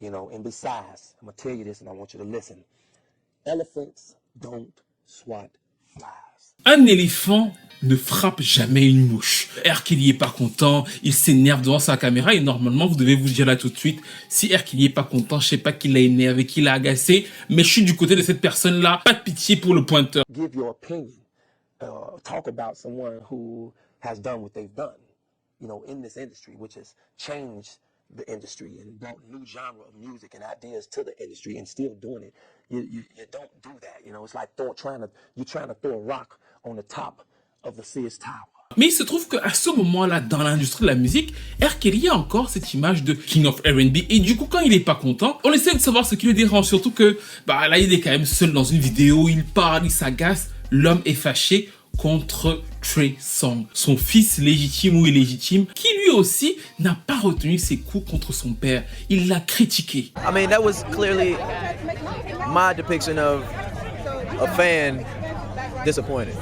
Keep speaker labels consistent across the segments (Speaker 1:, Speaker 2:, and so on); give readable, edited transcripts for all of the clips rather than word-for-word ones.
Speaker 1: You know, and besides, I'm gonna tell you this and I want you to listen. Elephants don't swat flies.
Speaker 2: Un éléphant ne frappe jamais une mouche. R. Kelly est pas content, il s'énerve devant sa caméra et normalement vous devez vous dire là tout de suite, si R. Kelly est pas content, je sais pas qui l'a énervé, qui l'a agacé, mais je suis du côté de cette personne-là, pas de pitié pour le pointeur.
Speaker 1: Give your opinion. Talk about someone who has done what they've done, you know, in this industry, which has changed the industry and brought new genre of music and ideas to the industry and still doing it. You don't do that, you know. It's like trying to throw a rock on the top of the Sears Tower.
Speaker 2: Mais il se trouve qu'à ce moment-là, dans l'industrie de la musique, R. Kelly a encore cette image de King of R&B. Et du coup, quand il est pas content, on essaie de savoir ce qui le dérange. Surtout que, là, il est quand même seul dans une vidéo, il parle, il s'agace. L'homme est fâché contre Trey Songz, son fils légitime ou illégitime, qui lui aussi n'a pas retenu ses coups contre son père. Il l'a critiqué.
Speaker 3: I mean, that was clearly my depiction of a fan disappointed.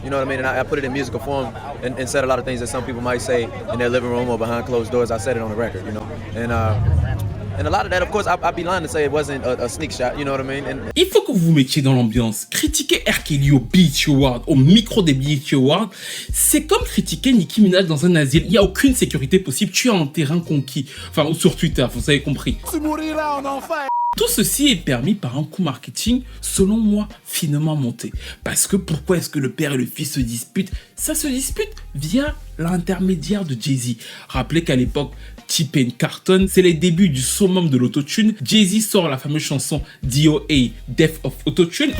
Speaker 3: You know what I mean? And I put it in musical form and said a lot of things that some people might say in their living room or behind closed doors. I said it on the record, you know? And a lot of that, of course, I'd be lying to say it wasn't a sneak shot, you know what I mean?
Speaker 2: Il faut que vous vous mettiez dans l'ambiance. Critiquer R. Kelly au BET Awards, au micro des BET Awards, c'est comme critiquer Nicki Minaj dans un asile. Il n'y a aucune sécurité possible, tu es en terrain conquis. Enfin, sur Twitter, vous avez compris.
Speaker 4: Tu mourras là en enfer.
Speaker 2: Tout ceci est permis par un coup marketing, selon moi, finement monté. Parce que pourquoi est-ce que le père et le fils se disputent? Ça se dispute via l'intermédiaire de Jay-Z. Rappelez qu'à l'époque, T-Pain cartonne, c'est les débuts du summum de l'autotune. Jay-Z sort la fameuse chanson DOA, Death of Autotune.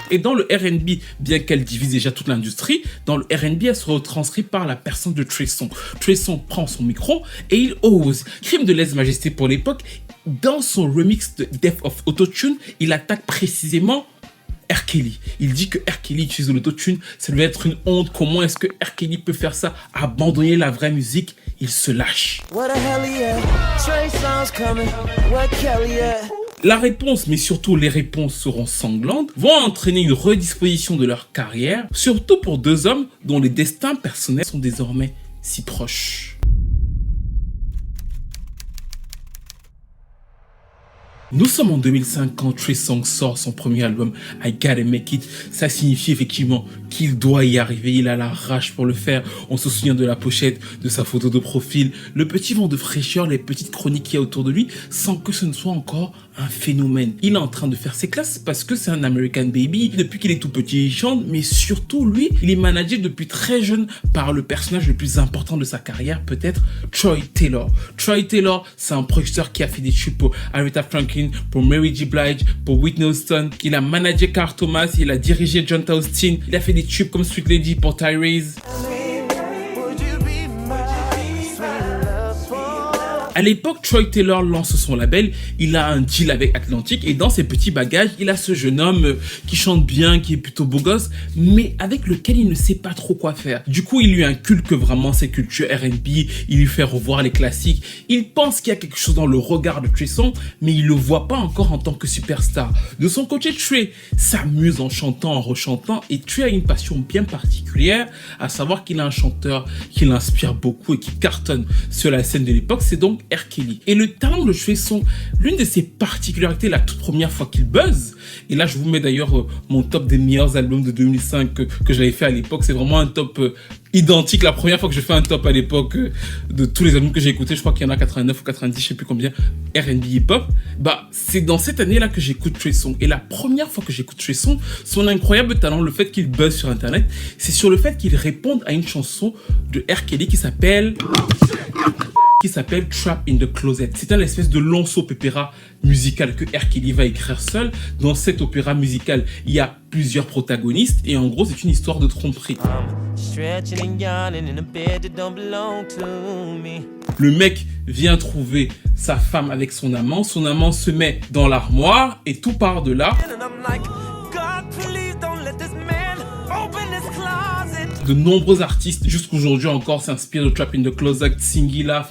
Speaker 2: Et dans le R&B, bien qu'elle divise déjà toute l'industrie, dans le R&B, elle se retranscrit par la personne de Trey Songz. Trey Songz prend son micro et il ose. Crime de lèse-majesté pour l'époque, dans son remix de Death of Autotune, il attaque précisément R. Kelly. Il dit que R. Kelly utilise l'autotune, ça devait être une honte. Comment est-ce que R. Kelly peut faire ça? Abandonner la vraie musique, il se lâche.
Speaker 3: What the hell yeah? Trey Songz coming. What Kelly yeah?
Speaker 2: La réponse, mais surtout les réponses seront sanglantes, vont entraîner une redisposition de leur carrière, surtout pour deux hommes dont les destins personnels sont désormais si proches. Nous sommes en 2005 quand Trey Songz sort son premier album I Gotta Make It. Ça signifie effectivement qu'il doit y arriver, il a la rage pour le faire. On se souvient de la pochette, de sa photo de profil, le petit vent de fraîcheur, les petites chroniques qu'il y a autour de lui, sans que ce ne soit encore un phénomène. Il est en train de faire ses classes parce que c'est un American Baby. Depuis qu'il est tout petit, il chante, mais surtout lui, il est managé depuis très jeune par le personnage le plus important de sa carrière, peut-être Troy Taylor. Troy Taylor, c'est un producteur qui a fait des tubes pour Aretha Franklin, pour Mary J. Blige, pour Whitney Houston. Il a managé Carl Thomas, il a dirigé John Austin, il a fait des tubes comme Sweet Lady pour Tyrese. À l'époque, Troy Taylor lance son label, il a un deal avec Atlantic et dans ses petits bagages, il a ce jeune homme qui chante bien, qui est plutôt beau gosse, mais avec lequel il ne sait pas trop quoi faire. Du coup, il lui inculque vraiment ses cultures R&B, il lui fait revoir les classiques. Il pense qu'il y a quelque chose dans le regard de Trey Songz, mais il le voit pas encore en tant que superstar. De son côté, Trey s'amuse en chantant, en rechantant, et Trey a une passion bien particulière, à savoir qu'il a un chanteur qui l'inspire beaucoup et qui cartonne sur la scène de l'époque, c'est donc R. Kelly. Et le talent de Trey Songz, l'une de ses particularités la toute première fois qu'il buzz, et là je vous mets d'ailleurs mon top des meilleurs albums de 2005 que j'avais fait à l'époque, c'est vraiment un top identique. La première fois que je fais un top à l'époque de tous les albums que j'ai écoutés, je crois qu'il y en a 89 ou 90, je sais plus combien, R&B hip-hop, c'est dans cette année-là que j'écoute Trey Songz. Et la première fois que j'écoute Trey Songz, son incroyable talent, le fait qu'il buzz sur internet, c'est sur le fait qu'il réponde à une chanson de R. Kelly qui s'appelle Trap in the Closet. C'est un espèce de long soap opéra musical que R. Kelly va écrire seul. Dans cet opéra musical, il y a plusieurs protagonistes et en gros, c'est une histoire de tromperie. Le mec vient trouver sa femme avec son amant se met dans l'armoire et tout part de là. De nombreux artistes, jusqu'aujourd'hui encore, s'inspirent de Trap in the Closet, Singila,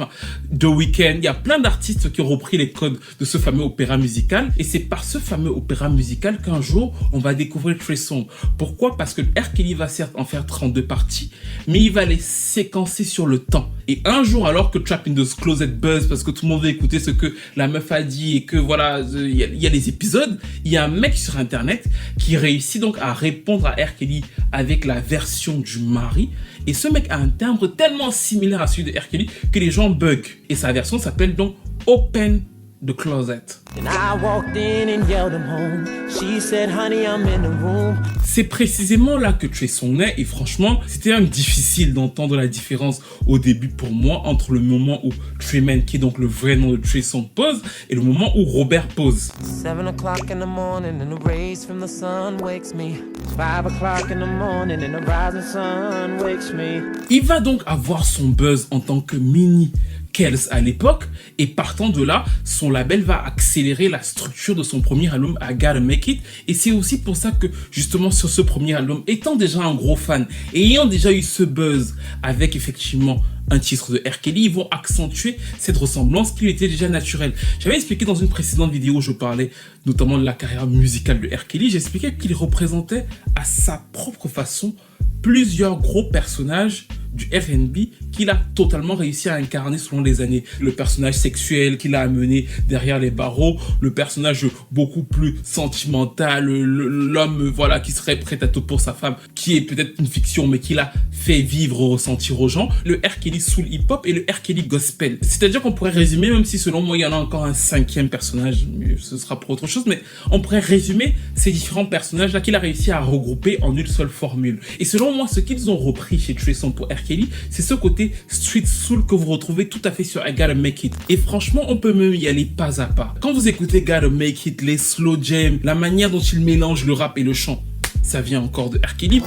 Speaker 2: The Weeknd. Il y a plein d'artistes qui ont repris les codes de ce fameux opéra musical. Et c'est par ce fameux opéra musical qu'un jour, on va découvrir Trey Songz. Pourquoi? Parce que R. Kelly va certes en faire 32 parties, mais il va les séquencer sur le temps. Et un jour, alors que Trap in the Closet buzz, parce que tout le monde veut écouter ce que la meuf a dit et que voilà, il y a les épisodes, il y a un mec sur internet qui réussit donc à répondre à R. Kelly avec la version du mari. Et ce mec a un timbre tellement similaire à celui de R. Kelly que les gens bug. Et sa version s'appelle donc Open the Closet.
Speaker 4: And I walked in and yelled him home. She said, honey, I'm in the room.
Speaker 2: C'est précisément là que Trey Songz naît, et franchement, c'était même difficile d'entendre la différence au début pour moi entre le moment où Treyman, qui est donc le vrai nom de Trey Songz, pose, et le moment où Robert pose.
Speaker 4: 7 o'clock in the morning and the rays from the sun wakes me. 5 o'clock in the morning and the rising sun wakes me.
Speaker 2: Il va donc avoir son buzz en tant que mini Kells à l'époque, et partant de là, son label va accélérer la structure de son premier album I Gotta Make It, et c'est aussi pour ça que justement sur ce premier album, étant déjà un gros fan et ayant déjà eu ce buzz avec effectivement un titre de R. Kelly, ils vont accentuer cette ressemblance qui était déjà naturelle. J'avais expliqué dans une précédente vidéo où je parlais notamment de la carrière musicale de R. Kelly, j'expliquais qu'il représentait à sa propre façon plusieurs gros personnages du R&B qu'il a totalement réussi à incarner selon les années. Le personnage sexuel qu'il a amené derrière les barreaux, le personnage beaucoup plus sentimental, l'homme voilà qui serait prêt à tout pour sa femme, qui est peut-être une fiction mais qu'il a fait vivre, ressentir aux gens, le R. Kelly soul hip-hop et le R. Kelly gospel. C'est-à-dire qu'on pourrait résumer, même si selon moi il y en a encore un cinquième personnage, mais ce sera pour autre chose, mais on pourrait résumer ces différents personnages-là qu'il a réussi à regrouper en une seule formule. Et selon moi, ce qu'ils ont repris chez Trey Songz pour R. Kelly, c'est ce côté street soul que vous retrouvez tout à fait sur I Gotta Make It. Et franchement, on peut même y aller pas à pas. Quand vous écoutez Gotta Make It, les slow jams, la manière dont il mélange le rap et le chant, ça vient encore de R. Kelly.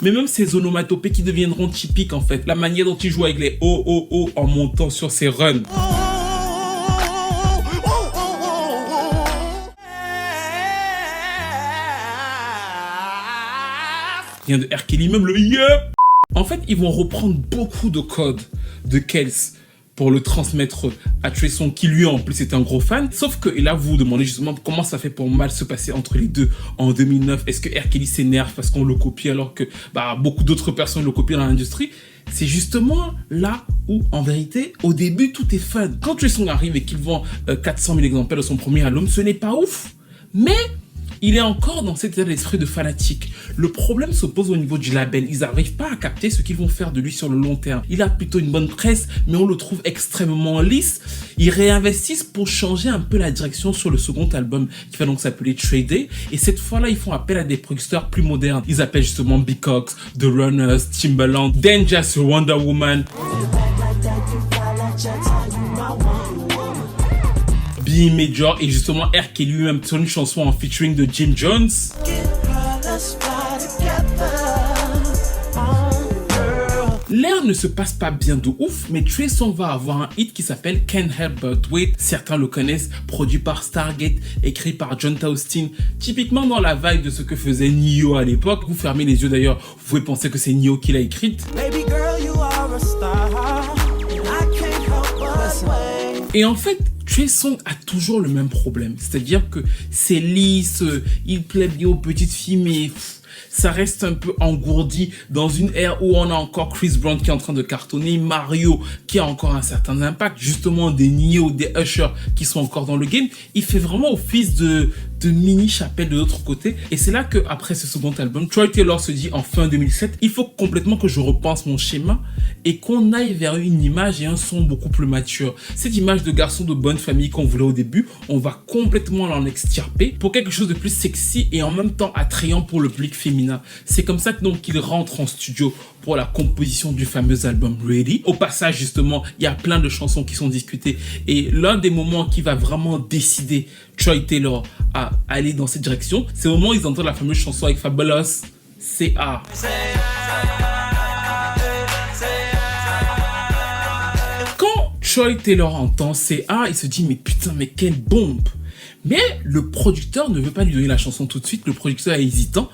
Speaker 2: Mais même ces onomatopées qui deviendront typiques en fait, la manière dont il joue avec les oh oh oh en montant sur ses runs. Vient de R. Kelly, même le yeah. En fait, ils vont reprendre beaucoup de codes de Kells pour le transmettre à Trey Songz, qui lui en plus est un gros fan. Sauf que, et là vous vous demandez justement comment ça fait pour mal se passer entre les deux en 2009. Est-ce que R. Kelly s'énerve parce qu'on le copie alors que beaucoup d'autres personnes le copient dans l'industrie? C'est justement là où, en vérité, au début, tout est fun. Quand Trey Songz arrive et qu'il vend 400 000 exemplaires de son premier album, ce n'est pas ouf. Mais il est encore dans cet état d'esprit de fanatique. Le problème se pose au niveau du label. Ils n'arrivent pas à capter ce qu'ils vont faire de lui sur le long terme. Il a plutôt une bonne presse, mais on le trouve extrêmement lisse. Ils réinvestissent pour changer un peu la direction sur le second album, qui va donc s'appeler Trade Day. Et cette fois-là, ils font appel à des producteurs plus modernes. Ils appellent justement Big Cox, The Runners, Timbaland, Dangerous, Wonder Woman, B Major et justement R. Kelly lui-même sur une chanson en featuring de Jim Jones. L'air ne se passe pas bien de ouf, mais Trey Songz va avoir un hit qui s'appelle Can't Help But Wait. Certains le connaissent, produit par Stargate, écrit par John Taustin, typiquement dans la vibe de ce que faisait Nio à l'époque. Vous fermez les yeux d'ailleurs, vous pouvez penser que c'est Nio qui l'a écrite.
Speaker 4: Baby girl, you are a star, and I can't help but wait.
Speaker 2: Et en fait, Trey Songz a toujours le même problème, c'est-à-dire que c'est lisse, il plaît bien aux petites filles, mais ça reste un peu engourdi dans une ère où on a encore Chris Brown qui est en train de cartonner, Mario qui a encore un certain impact, justement des Nio, des Usher qui sont encore dans le game. Il fait vraiment office de mini chapelle de l'autre côté, et c'est là que après ce second album, Troy Taylor se dit en fin 2007, il faut complètement que je repense mon schéma et qu'on aille vers une image et un son beaucoup plus mature. Cette image de garçon de bonne famille qu'on voulait au début, on va complètement l'en extirper pour quelque chose de plus sexy et en même temps attrayant pour le public féminin. C'est comme ça que donc il rentre en studio pour la composition du fameux album Ready. Au passage justement, il y a plein de chansons qui sont discutées, et l'un des moments qui va vraiment décider Troy Taylor à aller dans cette direction, c'est au moment où ils entendent la fameuse chanson avec Fabulous, C.A. Quand Troy Taylor entend C.A., il se dit mais putain, mais quelle bombe. Mais le producteur ne veut pas lui donner la chanson tout de suite, le producteur est hésitant.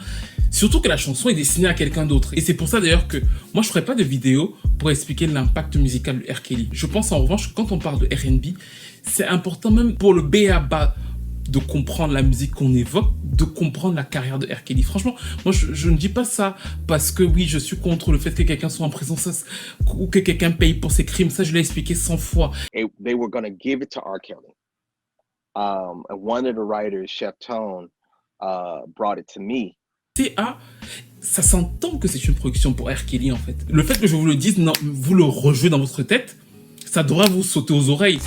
Speaker 2: Surtout que la chanson est destinée à quelqu'un d'autre. Et c'est pour ça d'ailleurs que moi je ferai pas de vidéo pour expliquer l'impact musical de R. Kelly. Je pense en revanche que quand on parle de R&B, c'est important même pour le B.A.B.A. de comprendre la musique qu'on évoque, de comprendre la carrière de R. Kelly. Franchement, moi, je ne dis pas ça parce que oui, je suis contre le fait que quelqu'un soit en prison ou que quelqu'un paye pour ses crimes. Ça, je l'ai expliqué 100 fois.
Speaker 5: They were going to give it to R. Kelly. And one of the writers, Chef Tone, brought it to me.
Speaker 2: Ça s'entend que c'est une production pour R. Kelly, en fait. Le fait que je vous le dise, non, vous le rejouez dans votre tête, ça devrait vous sauter aux oreilles.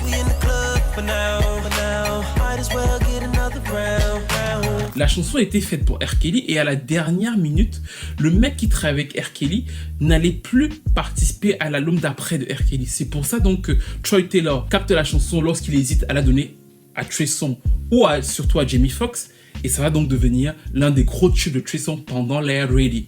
Speaker 2: La chanson a été faite pour R. Kelly et à la dernière minute, le mec qui travaille avec R. Kelly n'allait plus participer à l'album d'après de R. Kelly. C'est pour ça donc que Troy Taylor capte la chanson lorsqu'il hésite à la donner à Trey Songz ou surtout à Jamie Foxx. Et ça va donc devenir l'un des gros tubes de Trey Songz pendant l'ère Ready.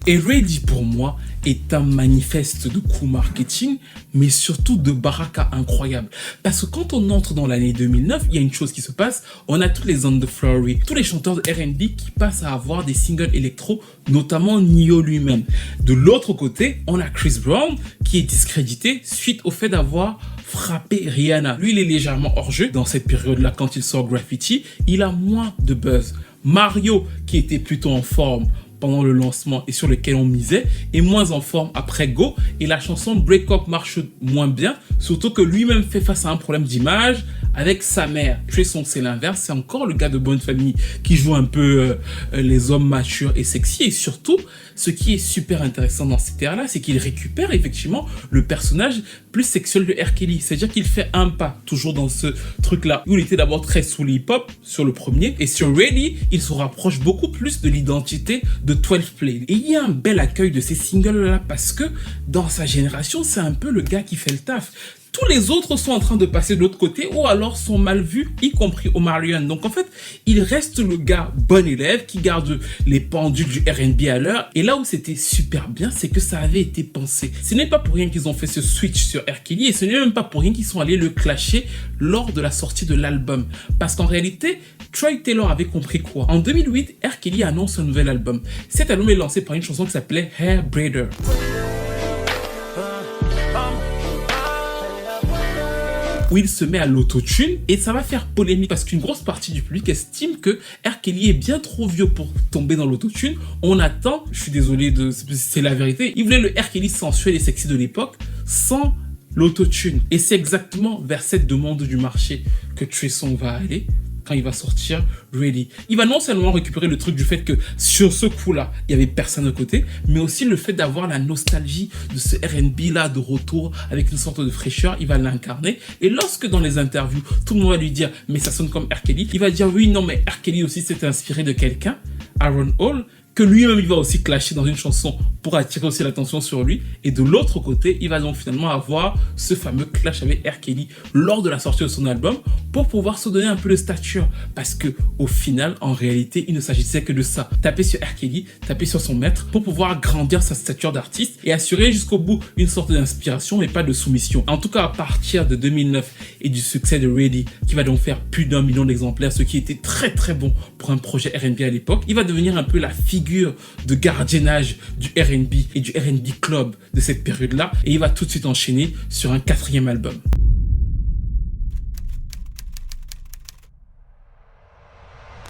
Speaker 2: Et Ready, pour moi, est un manifeste de coût marketing, mais surtout de baraka incroyable. Parce que quand on entre dans l'année 2009, il y a une chose qui se passe, on a tous les On The Floor, tous les chanteurs de R&B qui passent à avoir des singles électro, notamment Nio lui-même. De l'autre côté, on a Chris Brown qui est discrédité suite au fait d'avoir frappé Rihanna. Lui, il est légèrement hors jeu dans cette période-là quand il sort Graffiti. Il a moins de buzz. Mario, qui était plutôt en forme pendant le lancement et sur lequel on misait, est moins en forme après Go, et la chanson Break Up marche moins bien, surtout que lui-même fait face à un problème d'image avec sa mère. Trey Songz, c'est l'inverse, c'est encore le gars de bonne famille qui joue un peu les hommes matures et sexy, et surtout, ce qui est super intéressant dans cette ère-là, c'est qu'il récupère effectivement le personnage plus sexuel de R. Kelly, c'est-à-dire qu'il fait un pas, toujours dans ce truc-là, où il était d'abord très sous l'hip-hop, sur le premier, et sur Ready, il se rapproche beaucoup plus de l'identité de 12 Play. Et il y a un bel accueil de ces singles-là, parce que dans sa génération, c'est un peu le gars qui fait le taf. Tous les autres sont en train de passer de l'autre côté ou alors sont mal vus, y compris Omarion. Donc en fait, il reste le gars bon élève qui garde les pendules du R&B à l'heure. Et là où c'était super bien, c'est que ça avait été pensé. Ce n'est pas pour rien qu'ils ont fait ce switch sur R. Kelly et ce n'est même pas pour rien qu'ils sont allés le clasher lors de la sortie de l'album. Parce qu'en réalité, Troy Taylor avait compris quoi? En 2008, R. Kelly annonce un nouvel album. Cet album est lancé par une chanson qui s'appelait Hair Braider. Où il se met à l'autotune et ça va faire polémique parce qu'une grosse partie du public estime que R. Kelly est bien trop vieux pour tomber dans l'autotune. On attend, je suis désolé, c'est la vérité, il voulait le R. Kelly sensuel et sexy de l'époque sans l'autotune. Et c'est exactement vers cette demande du marché que Trey Songz va aller quand il va sortir Ready. Il va non seulement récupérer le truc du fait que sur ce coup-là, il n'y avait personne à côté, mais aussi le fait d'avoir la nostalgie de ce R&B-là de retour avec une sorte de fraîcheur, il va l'incarner. Et lorsque dans les interviews, tout le monde va lui dire « mais ça sonne comme R. Kelly », il va dire « oui, non, mais R. Kelly aussi s'est inspiré de quelqu'un, Aaron Hall », que lui-même il va aussi clasher dans une chanson pour attirer aussi l'attention sur lui. Et de l'autre côté, il va donc finalement avoir ce fameux clash avec R. Kelly lors de la sortie de son album pour pouvoir se donner un peu de stature. Parce que au final, en réalité, il ne s'agissait que de ça. Taper sur R. Kelly, taper sur son maître pour pouvoir grandir sa stature d'artiste et assurer jusqu'au bout une sorte d'inspiration et pas de soumission. En tout cas, à partir de 2009 et du succès de Ready, qui va donc faire plus d'1 million d'exemplaires, ce qui était très très bon pour un projet R&B à l'époque, il va devenir un peu la figure de gardiennage du R&B et du R&B club de cette période-là, et il va tout de suite enchaîner sur un 4e album.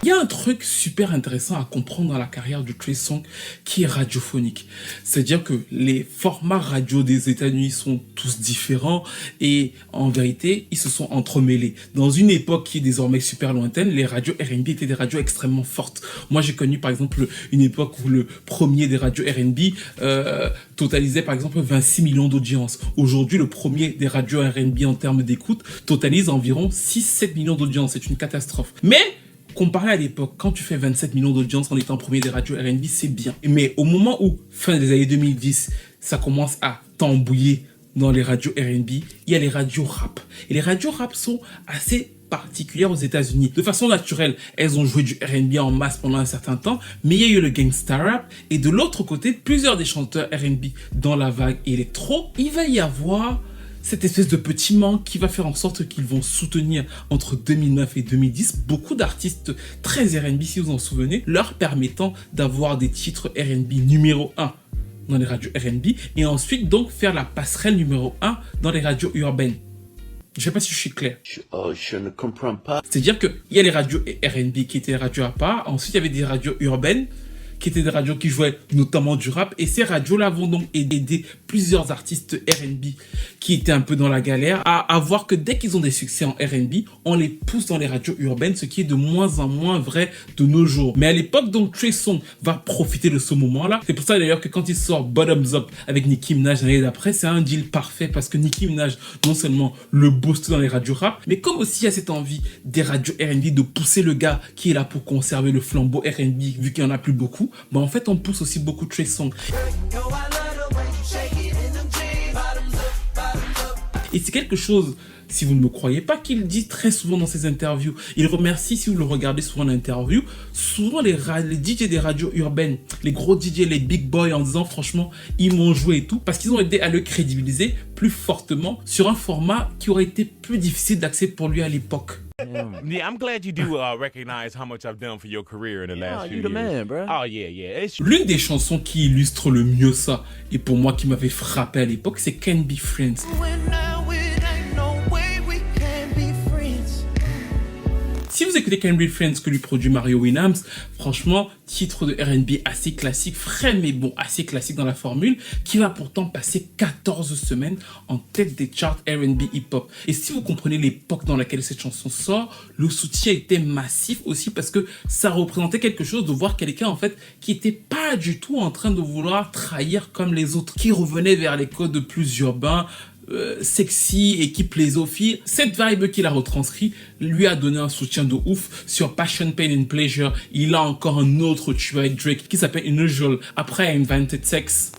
Speaker 2: Il y a un truc super intéressant à comprendre dans la carrière de Trey Songz qui est radiophonique. C'est-à-dire que les formats radio des États-Unis sont tous différents et en vérité, ils se sont entremêlés. Dans une époque qui est désormais super lointaine, les radios R&B étaient des radios extrêmement fortes. Moi, j'ai connu par exemple une époque où le premier des radios R&B totalisait par exemple 26 millions d'audience. Aujourd'hui, le premier des radios R&B en termes d'écoute totalise environ 6-7 millions d'audience. C'est une catastrophe. Mais comparé à l'époque, quand tu fais 27 millions d'audience en étant premier des radios R&B, c'est bien. Mais au moment où, fin des années 2010, ça commence à tambouiller dans les radios R&B, il y a les radios rap. Et les radios rap sont assez particulières aux États-Unis. De façon naturelle, elles ont joué du R&B en masse pendant un certain temps, mais il y a eu le gangsta rap. Et de l'autre côté, plusieurs des chanteurs R&B dans la vague électro, il va y avoir cette espèce de petit manque qui va faire en sorte qu'ils vont soutenir entre 2009 et 2010 beaucoup d'artistes très R&B, si vous en souvenez, leur permettant d'avoir des titres R&B numéro 1 dans les radios R&B et ensuite donc faire la passerelle numéro 1 dans les radios urbaines. Je sais pas si je suis clair.
Speaker 6: Je ne comprends pas.
Speaker 2: C'est-à-dire qu'il y a les radios R&B qui étaient des radios à part. Ensuite, il y avait des radios urbaines qui étaient des radios qui jouaient notamment du rap. Et ces radios-là vont donc aider plusieurs artistes R&B qui étaient un peu dans la galère à voir que dès qu'ils ont des succès en R&B, on les pousse dans les radios urbaines, ce qui est de moins en moins vrai de nos jours. Mais à l'époque, donc, Trey Songz va profiter de ce moment-là. C'est pour ça d'ailleurs que quand il sort Bottoms Up avec Nicki Minaj l'année d'après, c'est un deal parfait parce que Nicki Minaj, non seulement le booste dans les radios rap, mais comme aussi il y a cette envie des radios R&B de pousser le gars qui est là pour conserver le flambeau R&B, vu qu'il n'y en a plus beaucoup, bah en fait on pousse aussi beaucoup Trey Songz. Et c'est quelque chose, si vous ne me croyez pas, qu'il dit très souvent dans ses interviews. Il remercie, si vous le regardez souvent en interview, souvent les DJ des radios urbaines, les gros DJ, les big boys, en disant franchement, ils m'ont joué et tout, parce qu'ils ont aidé à le crédibiliser plus fortement sur un format qui aurait été plus difficile d'accès pour lui à l'époque.
Speaker 7: Yeah, I'm glad you do recognize how much I've done for your career in the last few
Speaker 3: you the
Speaker 7: years.
Speaker 3: man, bro.
Speaker 7: Oh yeah. It's
Speaker 2: L'une des chansons qui illustre le mieux ça, et pour moi qui m'avait frappé à l'époque, c'est Can't Be Friends. Si vous écoutez Can't Be Friends que lui produit Mario Winans, franchement, titre de R&B assez classique, frais mais bon, assez classique dans la formule, qui va pourtant passer 14 semaines en tête des charts R&B hip-hop. Et si vous comprenez l'époque dans laquelle cette chanson sort, le soutien était massif aussi parce que ça représentait quelque chose de voir quelqu'un en fait qui était pas du tout en train de vouloir trahir comme les autres, qui revenait vers les codes plus urbains, sexy et qui plaisait aux filles. Cette vibe qu'il a retranscrit lui a donné un soutien de ouf sur Passion, Pain and Pleasure. Il a encore un autre tube avec Drake qui s'appelle Unusual. Après Invented Sex.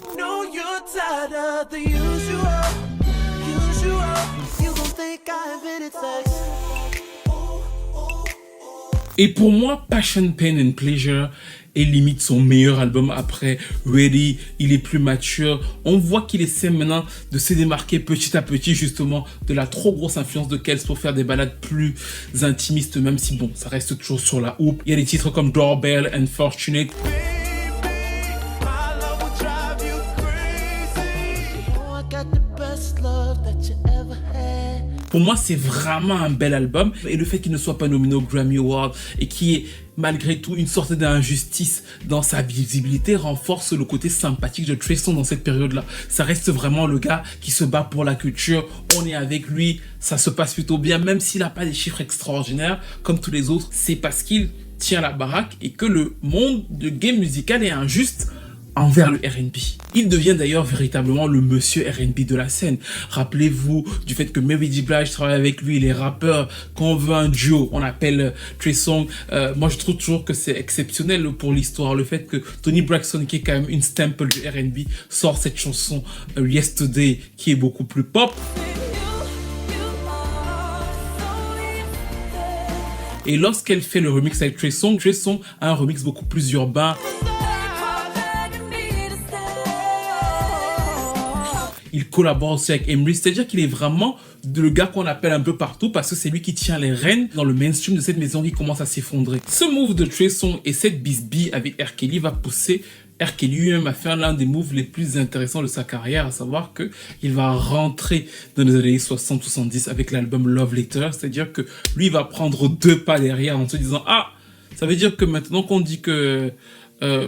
Speaker 2: Et pour moi, Passion, Pain and Pleasure est limite son meilleur album après Ready. Il est plus mature. On voit qu'il essaie maintenant de se démarquer petit à petit justement de la trop grosse influence de Kells pour faire des ballades plus intimistes, même si bon, ça reste toujours sur la hoop. Il y a des titres comme Doorbell, Unfortunate. Pour moi, c'est vraiment un bel album. Et le fait qu'il ne soit pas nominé au Grammy Award et qui est malgré tout une sorte d'injustice dans sa visibilité renforce le côté sympathique de Trey Songz dans cette période-là. Ça reste vraiment le gars qui se bat pour la culture. On est avec lui, ça se passe plutôt bien, même s'il n'a pas des chiffres extraordinaires comme tous les autres. C'est parce qu'il tient la baraque et que le monde de game musical est injuste envers le R&B. Il devient d'ailleurs véritablement le monsieur R&B de la scène. Rappelez-vous du fait que Mary J. Blige travaille avec lui, les rappeurs, quand on veut un duo, on appelle Trey Songz. Moi, je trouve toujours que c'est exceptionnel pour l'histoire. Le fait que Toni Braxton, qui est quand même une stample du R&B, sort cette chanson Yesterday, qui est beaucoup plus pop. Et lorsqu'elle fait le remix avec Trey Songz a un remix beaucoup plus urbain. Il collabore aussi avec Emery, c'est-à-dire qu'il est vraiment le gars qu'on appelle un peu partout parce que c'est lui qui tient les rênes dans le mainstream de cette maison qui commence à s'effondrer. Ce move de Trey Songz et cette bisbille avec R. Kelly va pousser R. Kelly lui-même à faire l'un des moves les plus intéressants de sa carrière, à savoir qu'il va rentrer dans les années 60-70 avec l'album Love Letter, c'est-à-dire que lui va prendre 2 pas derrière en se disant « Ah, ça veut dire que maintenant qu'on dit que...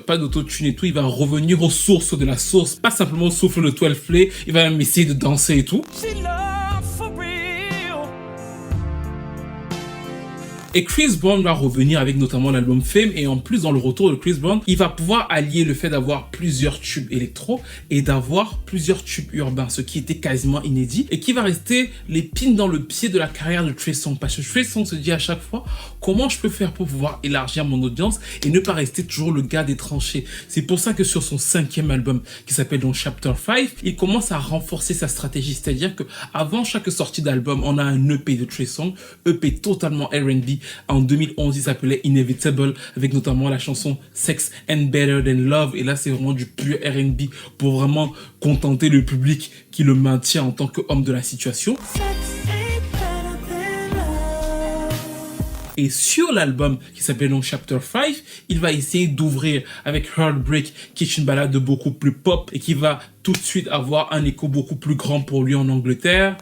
Speaker 2: pas d'autotune et tout, il va revenir aux sources de la source, pas simplement au souffle de 12 Play, il va même essayer de danser et tout. Et Chris Brown va revenir avec notamment l'album Fame, et en plus dans le retour de Chris Brown, il va pouvoir allier le fait d'avoir plusieurs tubes électro et d'avoir plusieurs tubes urbains, ce qui était quasiment inédit et qui va rester l'épine dans le pied de la carrière de Trey Songz, parce que Trey Songz se dit à chaque fois comment je peux faire pour pouvoir élargir mon audience et ne pas rester toujours le gars des tranchées. C'est pour ça que sur son 5e album qui s'appelle donc Chapter 5, il commence à renforcer sa stratégie, c'est-à-dire que avant chaque sortie d'album, on a un EP de Trey Songz, EP totalement R&B. En 2011, il s'appelait Inevitable, avec notamment la chanson Sex and Better Than Love. Et là, c'est vraiment du pur R&B pour vraiment contenter le public qui le maintient en tant qu'homme de la situation. Et sur l'album qui s'appelle donc Chapter 5, il va essayer d'ouvrir avec Heartbreak, qui est une balade beaucoup plus pop et qui va tout de suite avoir un écho beaucoup plus grand pour lui en Angleterre.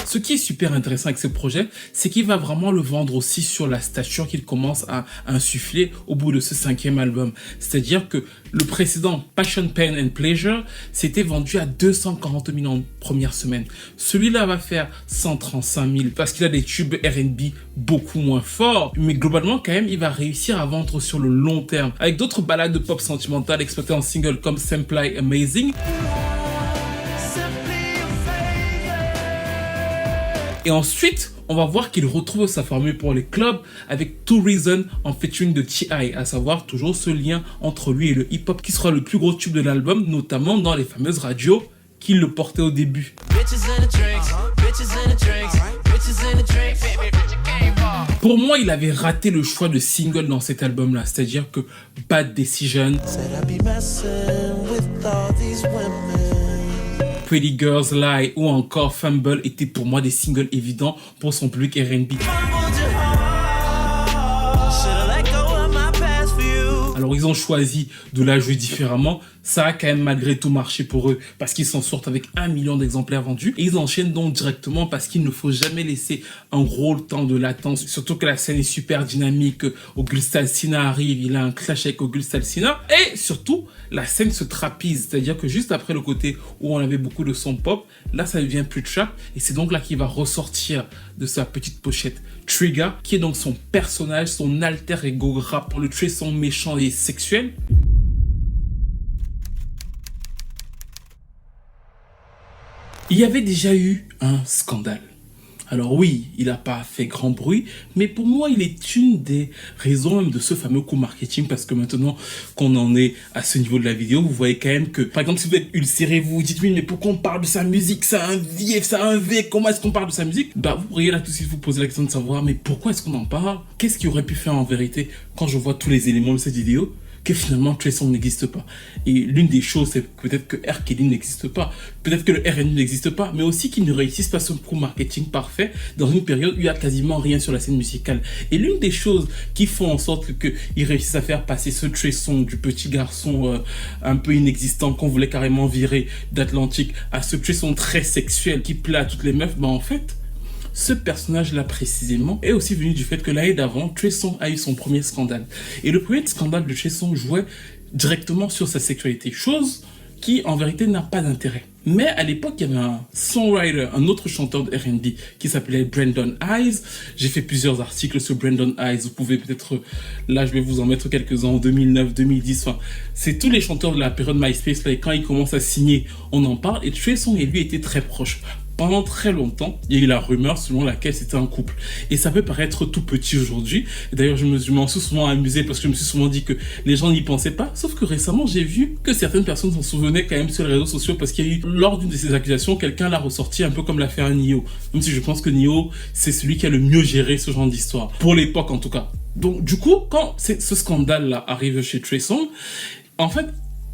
Speaker 2: Ce qui est super intéressant avec ce projet, c'est qu'il va vraiment le vendre aussi sur la stature qu'il commence à insuffler au bout de ce 5e album. C'est-à-dire que le précédent, Passion, Pain and Pleasure, s'était vendu à 240 000 en première semaine. Celui-là va faire 135 000 parce qu'il a des tubes R&B beaucoup moins forts. Mais globalement, quand même, il va réussir à vendre sur le long terme. Avec d'autres ballades de pop sentimentales exploitées en single comme Simply Amazing. Et ensuite, on va voir qu'il retrouve sa formule pour les clubs avec Two Reasons en featuring de T.I., à savoir toujours ce lien entre lui et le hip-hop qui sera le plus gros tube de l'album, notamment dans les fameuses radios qui le portaient au début. Pour moi, il avait raté le choix de single dans cet album-là, c'est-à-dire que Bad Decision, Pretty Girls Lie ou encore Fumble étaient pour moi des singles évidents pour son public R&B. Alors ils ont choisi de la jouer différemment. Ça a quand même malgré tout marché pour eux parce qu'ils s'en sortent avec 1 million d'exemplaires vendus. Et ils enchaînent donc directement parce qu'il ne faut jamais laisser un gros temps de latence. Surtout que la scène est super dynamique. Auguste Alsina arrive, il a un clash avec Auguste Alsina. Et surtout, la scène se trapise. C'est-à-dire que juste après le côté où on avait beaucoup de son pop, là ça devient plus trap. Et c'est donc là qu'il va ressortir de sa petite pochette Trigger, qui est donc son personnage, son alter ego rap pour le tuer son méchant et sexuel. Il y avait déjà eu un scandale. Alors oui, il n'a pas fait grand bruit, mais pour moi, il est une des raisons même de ce fameux coup marketing, parce que maintenant qu'on en est à ce niveau de la vidéo, vous voyez quand même que, par exemple, si vous êtes ulcéré, vous vous dites, oui, mais pourquoi on parle de sa musique, ça a un V, ça a un V, comment est-ce qu'on parle de sa musique? Bah, vous pourriez là tout de suite vous poser la question de savoir, mais pourquoi est-ce qu'on en parle? Qu'est-ce qu'il aurait pu faire en vérité quand je vois tous les éléments de cette vidéo? Que finalement Trey Songz n'existe pas. Et l'une des choses, c'est peut-être que R. Kelly n'existe pas, peut-être que le R&B n'existe pas, mais aussi qu'il ne réussisse pas son coup marketing parfait dans une période où il n'y a quasiment rien sur la scène musicale. Et l'une des choses qui font en sorte qu'il réussisse à faire passer ce Trey Songz du petit garçon un peu inexistant qu'on voulait carrément virer d'Atlantique à ce Trey Songz très sexuel qui plaît à toutes les meufs, bah en fait, ce personnage-là précisément est aussi venu du fait que l'année d'avant, Trey Songz a eu son premier scandale. Et le premier scandale de Trey Songz jouait directement sur sa sexualité, chose qui en vérité n'a pas d'intérêt. Mais à l'époque, il y avait un songwriter, un autre chanteur de R&B qui s'appelait Brandon Eyes. J'ai fait plusieurs articles sur Brandon Eyes. Vous pouvez peut-être, là je vais vous en mettre quelques-uns en 2009, 2010. Enfin, c'est tous les chanteurs de la période MySpace, là, et quand ils commencent à signer, on en parle. Et Trey Songz et lui étaient très proches. Pendant très longtemps, il y a eu la rumeur selon laquelle c'était un couple. Et ça peut paraître tout petit aujourd'hui. D'ailleurs, je m'en suis souvent amusé parce que je me suis souvent dit que les gens n'y pensaient pas. Sauf que récemment, j'ai vu que certaines personnes s'en souvenaient quand même sur les réseaux sociaux parce qu'il y a eu, lors d'une de ces accusations, quelqu'un l'a ressorti un peu comme l'affaire Nio. Même si je pense que Nio, c'est celui qui a le mieux géré ce genre d'histoire. Pour l'époque, en tout cas. Donc, du coup, quand ce scandale-là arrive chez Trey Songz, en fait,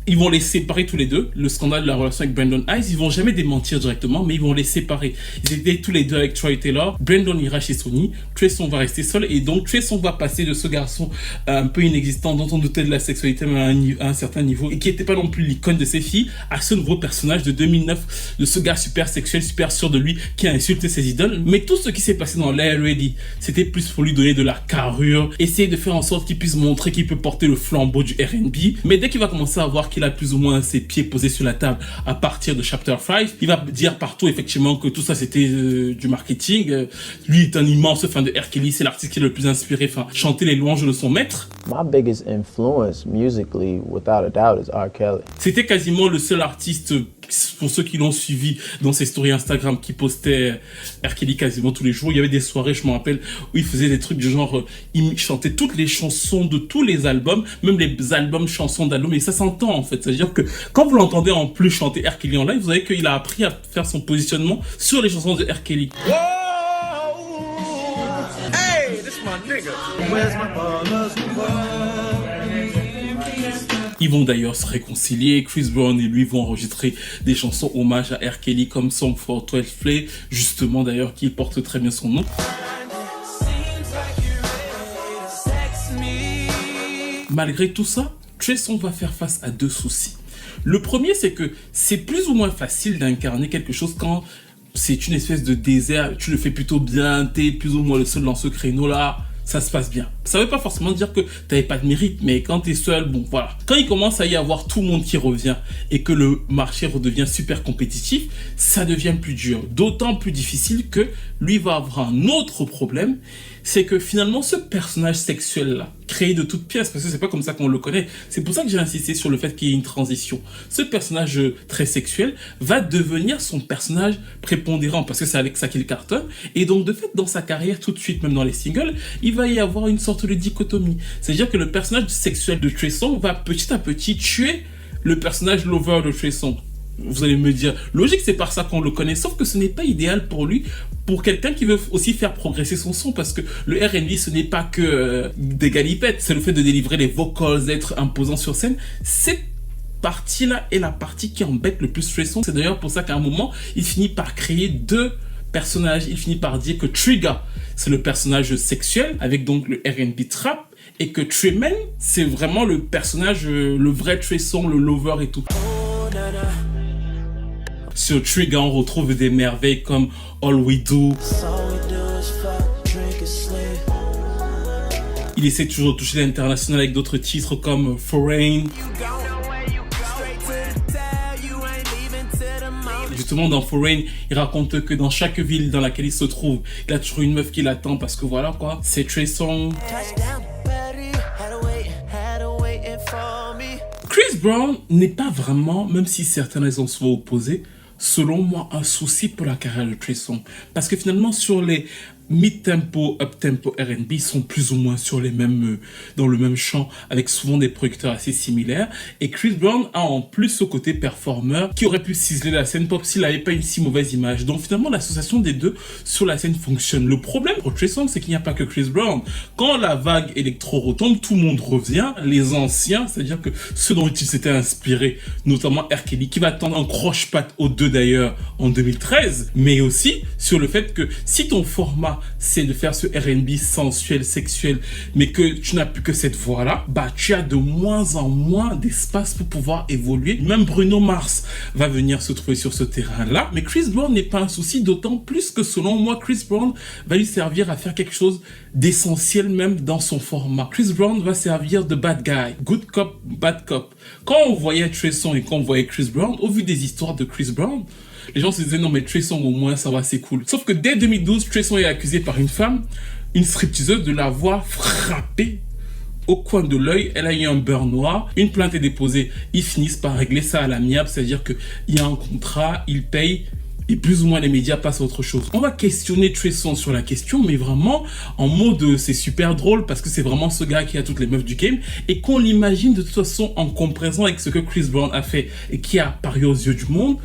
Speaker 2: ils vont les séparer tous les deux. Le scandale de la relation avec Brandon Eyes, ils vont jamais démentir directement, mais ils vont les séparer. Ils étaient tous les deux avec Troy Taylor. Brandon ira chez Sony. Trey Songz va rester seul. Et donc, Trey Songz va passer de ce garçon un peu inexistant, dont on doutait de la sexualité, mais à un certain niveau, et qui n'était pas non plus l'icône de ses filles, à ce nouveau personnage de 2009, de ce gars super sexuel, super sûr de lui, qui a insulté ses idoles. Mais tout ce qui s'est passé dans l'Air Ready, c'était plus pour lui donner de la carrure, essayer de faire en sorte qu'il puisse montrer qu'il peut porter le flambeau du R&B. Mais dès qu'il va commencer à voir qu'il a plus ou moins ses pieds posés sur la table à partir de Chapter 5, il va dire partout effectivement que tout ça c'était du marketing. Lui est un immense fan de R. Kelly, c'est l'artiste qui est le plus inspiré, enfin chanter les louanges de son maître.
Speaker 8: My biggest influence musically, without a doubt, is R. Kelly.
Speaker 2: C'était quasiment le seul artiste, pour ceux qui l'ont suivi dans ses stories Instagram, qui postait R. Kelly quasiment tous les jours. Il y avait des soirées, je me rappelle, où il faisait des trucs du genre, il chantait toutes les chansons de tous les albums, même les albums chansons d'albums, et ça s'entend en fait. C'est-à-dire que quand vous l'entendez en plus chanter R. Kelly en live, vous savez qu'il a appris à faire son positionnement sur les chansons de R. Kelly.
Speaker 3: Hey, this my nigga. Where's my mother's
Speaker 2: Ils vont d'ailleurs se réconcilier. Chris Brown et lui vont enregistrer des chansons hommage à R. Kelly comme Song for 12 Play, justement d'ailleurs qui porte très bien son nom. Malgré tout ça, Trey Songz va faire face à deux soucis. Le premier, c'est que c'est plus ou moins facile d'incarner quelque chose quand c'est une espèce de désert, tu le fais plutôt bien, t'es plus ou moins le seul dans ce créneau-là, ça se passe bien. Ça veut pas forcément dire que t'avais pas de mérite, mais quand t'es seul, bon voilà. Quand il commence à y avoir tout le monde qui revient et que le marché redevient super compétitif, ça devient plus dur. D'autant plus difficile que lui va avoir un autre problème, c'est que finalement ce personnage sexuel-là, créé de toutes pièces, parce que c'est pas comme ça qu'on le connaît, c'est pour ça que j'ai insisté sur le fait qu'il y ait une transition. Ce personnage très sexuel va devenir son personnage prépondérant, parce que c'est avec ça qu'il cartonne, et donc de fait dans sa carrière tout de suite, même dans les singles, il va y avoir une sorte de dichotomie. C'est-à-dire que le personnage sexuel de Trey Songz va petit à petit tuer le personnage lover de Trey Songz. Vous allez me dire, logique, c'est par ça qu'on le connaît, sauf que ce n'est pas idéal pour lui, pour quelqu'un qui veut aussi faire progresser son son, parce que le R&B, ce n'est pas que des galipettes, c'est le fait de délivrer les vocals, d'être imposant sur scène. Cette partie-là est la partie qui embête le plus Trey Songz. C'est d'ailleurs pour ça qu'à un moment, il finit par créer deux personnages. Il finit par dire que Trigger, c'est le personnage sexuel, avec donc le R&B trap, et que Treyman, c'est vraiment le personnage, le vrai Trey Songz, le lover et tout. Sur Trigger, on retrouve des merveilles comme All We Do. Il essaie toujours de toucher l'international avec d'autres titres comme Foreign. Justement, dans Foreign, il raconte que dans chaque ville dans laquelle il se trouve, il a toujours une meuf qui l'attend parce que voilà quoi, c'est Trey Songz. Chris Brown n'est pas vraiment, même si certaines raisons sont opposées, selon moi, un souci pour la carrière de Trey Songz. Parce que finalement, sur les mid-tempo, up-tempo R&B, ils sont plus ou moins sur les mêmes, dans le même champ, avec souvent des producteurs assez similaires. Et Chris Brown a en plus ce côté performeur qui aurait pu ciseler la scène pop s'il n'avait pas une si mauvaise image. Donc finalement, l'association des deux sur la scène fonctionne. Le problème pour Trey Songz, c'est qu'il n'y a pas que Chris Brown. Quand la vague électro retombe, tout le monde revient. Les anciens, c'est-à-dire que ceux dont ils s'étaient inspirés, notamment R. Kelly, qui va tendre un croche-patte aux deux d'ailleurs en 2013, mais aussi sur le fait que si ton format c'est de faire ce R&B sensuel, sexuel, mais que tu n'as plus que cette voix-là, bah tu as de moins en moins d'espace pour pouvoir évoluer. Même Bruno Mars va venir se trouver sur ce terrain-là, mais Chris Brown n'est pas un souci, d'autant plus que selon moi, Chris Brown va lui servir à faire quelque chose d'essentiel même dans son format. Chris Brown va servir de bad guy, good cop, bad cop. Quand on voyait Trey Songz et quand on voyait Chris Brown, au vu des histoires de Chris Brown, les gens se disaient non mais Trey Songz au moins ça va, c'est cool. Sauf que dès 2012, Trey Songz est accusé par une femme, une stripteaseuse, de l'avoir frappé au coin de l'œil. Elle a eu un beurre noir, une plainte est déposée, ils finissent par régler ça à l'amiable, c'est-à-dire qu'il y a un contrat, ils payent, et plus ou moins les médias passent à autre chose. On va questionner Trey Songz sur la question, mais vraiment en mode c'est super drôle parce que c'est vraiment ce gars qui a toutes les meufs du game et qu'on l'imagine de toute façon en comparaison avec ce que Chris Brown a fait et qui a paru aux yeux du monde.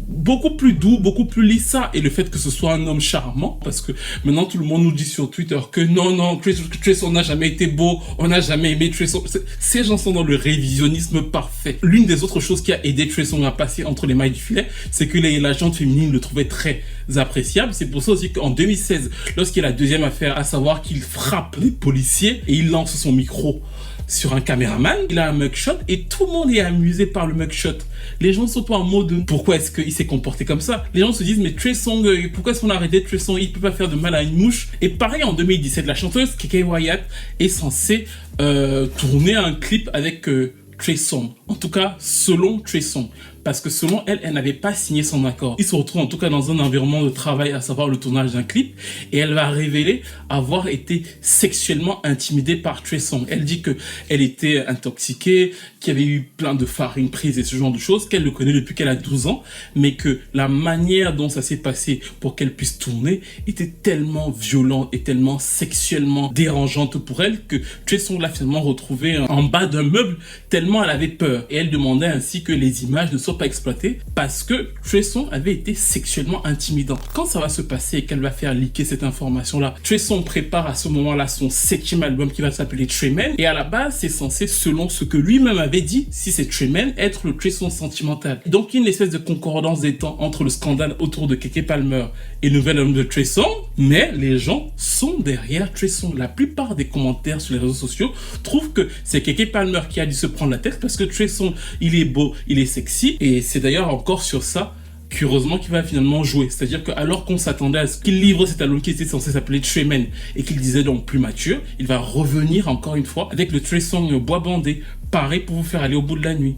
Speaker 2: Beaucoup plus doux, beaucoup plus lisse, et le fait que ce soit un homme charmant, parce que maintenant tout le monde nous dit sur Twitter que non, Trey Songz n'a jamais été beau, on n'a jamais aimé Trey Songz. Ces gens sont dans le révisionnisme parfait. L'une des autres choses qui a aidé Trey Songz à passer entre les mailles du filet, c'est que la gente féminine le trouvait très appréciable. C'est pour ça aussi qu'en 2016, lorsqu'il y a la deuxième affaire, à savoir qu'il frappe les policiers et il lance son micro sur un caméraman, il a un mugshot et tout le monde est amusé par le mugshot. Les gens sont pas en mode pourquoi est-ce qu'il s'est comporté comme ça. Les gens se disent mais Trey Songz, pourquoi est-ce qu'on a arrêté Trey Songz, il peut pas faire de mal à une mouche. Et pareil en 2017, la chanteuse Keke Wyatt est censée tourner un clip avec Trey Songz. En tout cas selon Trey Songz. Parce que selon elle, elle n'avait pas signé son accord. Il se retrouve en tout cas dans un environnement de travail, à savoir le tournage d'un clip, et elle va révéler avoir été sexuellement intimidée par Trey Songz. Elle dit que elle était intoxiquée, qu'il y avait eu plein de farine prise et ce genre de choses, qu'elle le connaît depuis qu'elle a 12 ans, mais que la manière dont ça s'est passé pour qu'elle puisse tourner était tellement violente et tellement sexuellement dérangeante pour elle que Trey Songz l'a finalement retrouvée en bas d'un meuble tellement elle avait peur. Et elle demandait ainsi que les images ne soient pas exploité parce que Trey Songz avait été sexuellement intimidant. Quand ça va se passer et qu'elle va faire leaker cette information-là, Trey Songz prépare à ce moment-là son 7e album qui va s'appeler Treyman, et à la base c'est censé, selon ce que lui-même avait dit, si c'est Treyman, être le Trey Songz sentimental. Donc une espèce de concordance des temps entre le scandale autour de Keke Palmer et le nouvel album de Trey Songz, mais les gens sont derrière Trey Songz. La plupart des commentaires sur les réseaux sociaux trouvent que c'est Keke Palmer qui a dû se prendre la tête parce que Trey Songz, il est beau, il est sexy. Et c'est d'ailleurs encore sur ça curieusement qui va finalement jouer. C'est-à-dire qu'alors qu'on s'attendait à ce qu'il livre cet album qui était censé s'appeler Trey Men et qu'il disait donc plus mature, il va revenir encore une fois avec le Trey Songz Bois Bandé, pareil pour vous faire aller au bout de la nuit.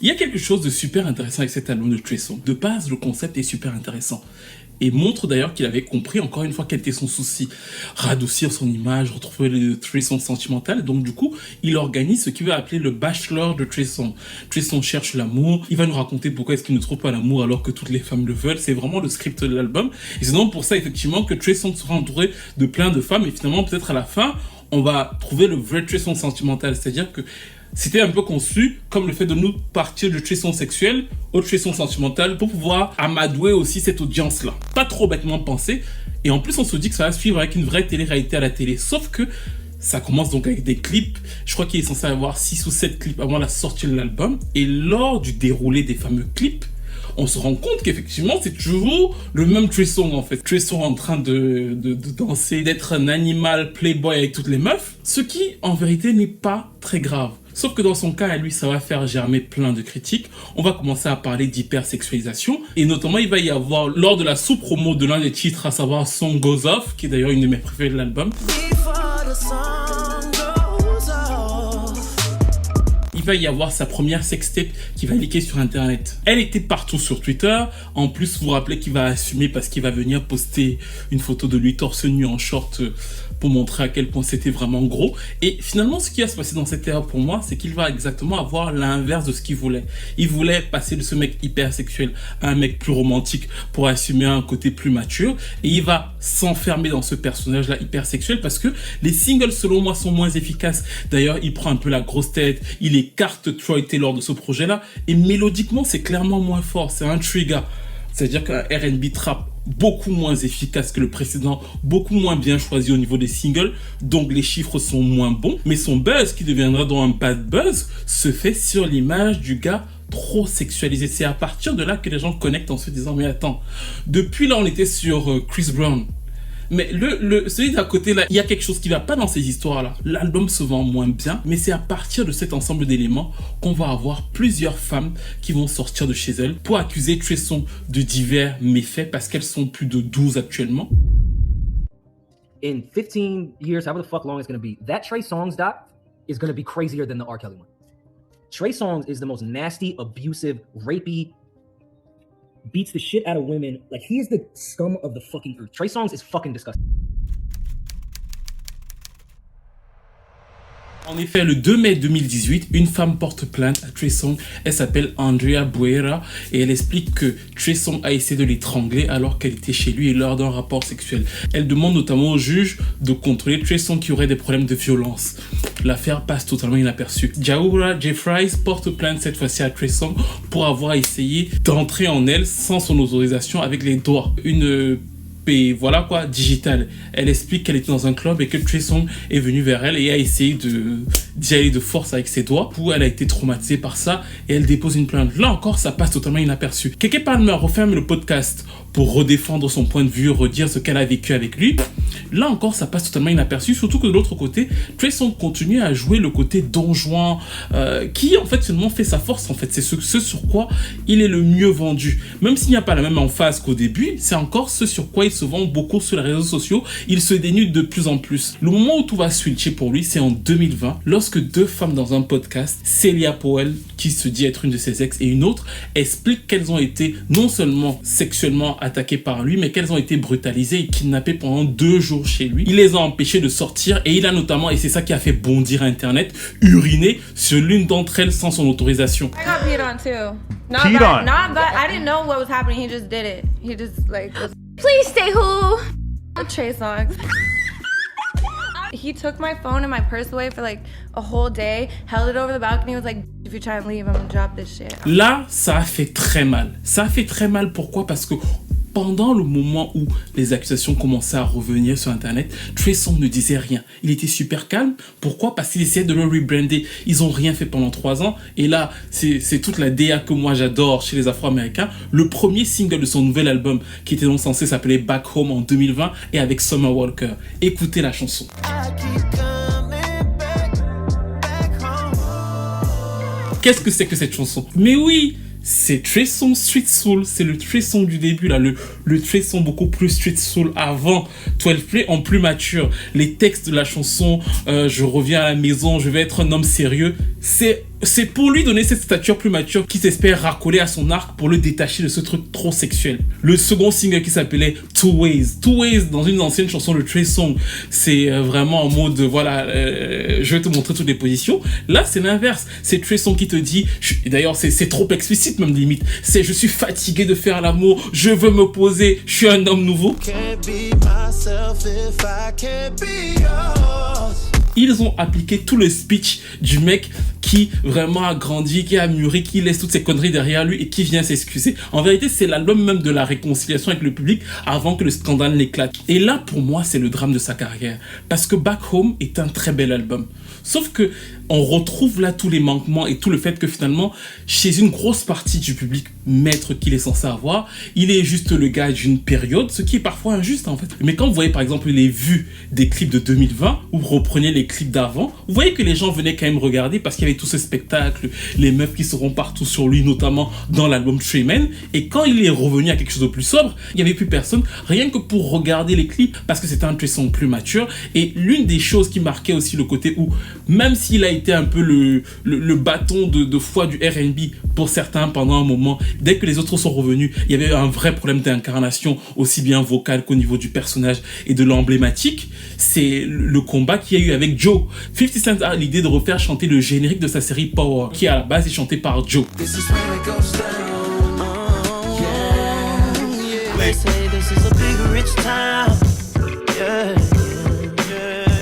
Speaker 2: Il y a quelque chose de super intéressant avec cet album de Trey Songz. De base, le concept est super intéressant. Et montre d'ailleurs qu'il avait compris encore une fois quel était son souci. Radoucir son image, retrouver le Trey Songz sentimental. Donc du coup, il organise ce qu'il va appeler le Bachelor de Trey Songz. Trey Songz cherche l'amour. Il va nous raconter pourquoi est-ce qu'il ne trouve pas l'amour alors que toutes les femmes le veulent. C'est vraiment le script de l'album. Et c'est donc pour ça effectivement que Trey Songz sera entouré de plein de femmes. Et finalement, peut-être à la fin, on va trouver le vrai Trey Songz sentimental. C'est-à-dire que c'était un peu conçu comme le fait de nous partir du Trey Songz sexuel au Trey Songz sentimental pour pouvoir amadouer aussi cette audience-là. Pas trop bêtement pensé. Et en plus, on se dit que ça va suivre avec une vraie télé-réalité à la télé. Sauf que ça commence donc avec des clips. Je crois qu'il est censé avoir 6 ou 7 clips avant la sortie de l'album. Et lors du déroulé des fameux clips, on se rend compte qu'effectivement, c'est toujours le même Trey Songz en fait. Trey Songz en train de danser, d'être un animal playboy avec toutes les meufs. Ce qui, en vérité, n'est pas très grave. Sauf que dans son cas, à lui, ça va faire germer plein de critiques. On va commencer à parler d'hypersexualisation. Et notamment, il va y avoir, lors de la sous-promo de l'un des titres, à savoir Song Goes Off, qui est d'ailleurs une de mes préférées de l'album. Il va y avoir sa première sextape qui va leaker sur internet. Elle était partout sur Twitter. En plus, vous vous rappelez qu'il va assumer parce qu'il va venir poster une photo de lui torse nu en short pour montrer à quel point c'était vraiment gros. Et finalement, ce qui va se passer dans cette erreur pour moi, c'est qu'il va exactement avoir l'inverse de ce qu'il voulait. Il voulait passer de ce mec hypersexuel à un mec plus romantique pour assumer un côté plus mature. Et il va s'enfermer dans ce personnage-là hypersexuel parce que les singles, selon moi, sont moins efficaces. D'ailleurs, il prend un peu la grosse tête. Il écarte Troy Taylor de ce projet-là. Et mélodiquement, c'est clairement moins fort. C'est un trigger. C'est-à-dire qu'un R&B trap beaucoup moins efficace que le précédent, beaucoup moins bien choisi au niveau des singles, donc les chiffres sont moins bons, mais son buzz, qui deviendra donc un bad buzz, se fait sur l'image du gars trop sexualisé. C'est à partir de là que les gens connectent en se disant, mais attends, depuis là on était sur Chris Brown, mais celui d'à côté là, il y a quelque chose qui va pas dans ces histoires là. L'album se vend moins bien, mais c'est à partir de cet ensemble d'éléments qu'on va avoir plusieurs femmes qui vont sortir de chez elles pour accuser Trey Songz de divers méfaits parce qu'elles sont plus de 12 actuellement.
Speaker 9: In 15 years, however the fuck long it's gonna be, that Trey Songz doc is gonna be crazier than the R. Kelly one. Trey Songz is the most nasty, abusive, rapey, beats the shit out of women. Like, he is the scum of the fucking earth. Trey Songz is fucking disgusting.
Speaker 2: En effet, le 2 mai 2018, une femme porte plainte à Trey Songz. Elle s'appelle Andrea Buera et elle explique que Trey Songz a essayé de l'étrangler alors qu'elle était chez lui et lors d'un rapport sexuel. Elle demande notamment au juge de contrôler Trey Songz qui aurait des problèmes de violence. L'affaire passe totalement inaperçue. Jaoura Jeffries porte plainte cette fois-ci à Trey Songz pour avoir essayé d'entrer en elle sans son autorisation avec les doigts. Et voilà quoi, digital. Elle explique qu'elle était dans un club et que Trey Songz est venu vers elle et a essayé d'y aller de force avec ses doigts. Elle a été traumatisée par ça et elle dépose une plainte. Là encore, ça passe totalement inaperçu. Keke Palmer referme le podcast pour redéfendre son point de vue, redire ce qu'elle a vécu avec lui. Là encore, ça passe totalement inaperçu, surtout que de l'autre côté, Trey Songz continue à jouer le côté Don Juan, qui en fait seulement fait sa force. En fait, c'est ce sur quoi il est le mieux vendu. Même s'il n'y a pas la même emphase qu'au début, c'est encore ce sur quoi il se vend beaucoup sur les réseaux sociaux. Il se dénude de plus en plus. Le moment où tout va switcher pour lui, c'est en 2020, lorsque deux femmes dans un podcast, Celia Powell, qui se dit être une de ses ex, et une autre, expliquent qu'elles ont été non seulement sexuellement attaquées par lui, mais qu'elles ont été brutalisées et kidnappées pendant 2 jours chez lui. Il les a empêchées de sortir et il a notamment, et c'est ça qui a fait bondir Internet, uriné sur l'une d'entre elles sans son autorisation.
Speaker 10: I got peed on too.
Speaker 7: Peed on?
Speaker 10: Not but I didn't know what was happening. He just did it. He just was, please stay who? Trey Songz. He took my phone and my purse away for like a whole day, held it over the balcony, was like, if you try and leave, I'm gonna drop this shit.
Speaker 2: Là, ça a fait très mal. Ça a fait très mal, pourquoi? Parce que pendant le moment où les accusations commençaient à revenir sur Internet, Trey Songz ne disait rien. Il était super calme. Pourquoi? Parce qu'il essayait de le rebrander. Ils n'ont rien fait pendant 3 ans. Et là, c'est toute la DA que moi j'adore chez les Afro-Américains. Le premier single de son nouvel album, qui était donc censé s'appeler Back Home en 2020, est avec Summer Walker. Écoutez la chanson. qu'est-ce que c'est que cette chanson? Mais oui, c'est Trey Songz Street Soul, c'est le Trey Songz du début là, le Trey Songz beaucoup plus Street Soul avant 12 Play en plus mature. Les textes de la chanson, je reviens à la maison, je vais être un homme sérieux, c'est pour lui donner cette stature plus mature qui s'espère racoler à son arc pour le détacher de ce truc trop sexuel. Le second single qui s'appelait Two Ways, dans une ancienne chanson de Trey Songz, c'est vraiment en mode voilà, je vais te montrer toutes les positions. Là c'est l'inverse, c'est Trey Songz qui te dit, d'ailleurs c'est trop explicite même limite, c'est je suis fatigué de faire l'amour, je veux me poser, je suis un homme nouveau. Ils ont appliqué tout le speech du mec qui vraiment a grandi, qui a mûri, qui laisse toutes ces conneries derrière lui et qui vient s'excuser. En vérité, c'est l'album même de la réconciliation avec le public avant que le scandale n'éclate. Et là, pour moi, c'est le drame de sa carrière. Parce que Back Home est un très bel album. Sauf que on retrouve là tous les manquements et tout le fait que finalement, chez une grosse partie du public maître qu'il est censé avoir, il est juste le gars d'une période, ce qui est parfois injuste en fait. Mais quand vous voyez par exemple les vues des clips de 2020, ou vous reprenez les clips d'avant, vous voyez que les gens venaient quand même regarder parce qu'il y avait tout ce spectacle, les meufs qui seront partout sur lui, notamment dans l'album Treatment. Et quand il est revenu à quelque chose de plus sobre, il n'y avait plus personne, rien que pour regarder les clips, parce que c'était un Trey Songz plus mature. Et l'une des choses qui marquait aussi le côté où, même s'il a été un peu le bâton de foi du R&B pour certains pendant un moment, dès que les autres sont revenus, il y avait un vrai problème d'incarnation, aussi bien vocal qu'au niveau du personnage et de l'emblématique. C'est le combat qu'il y a eu avec Joe. 50 Cent a l'idée de refaire chanter le générique de sa série Power, qui à la base est chanté par Joe.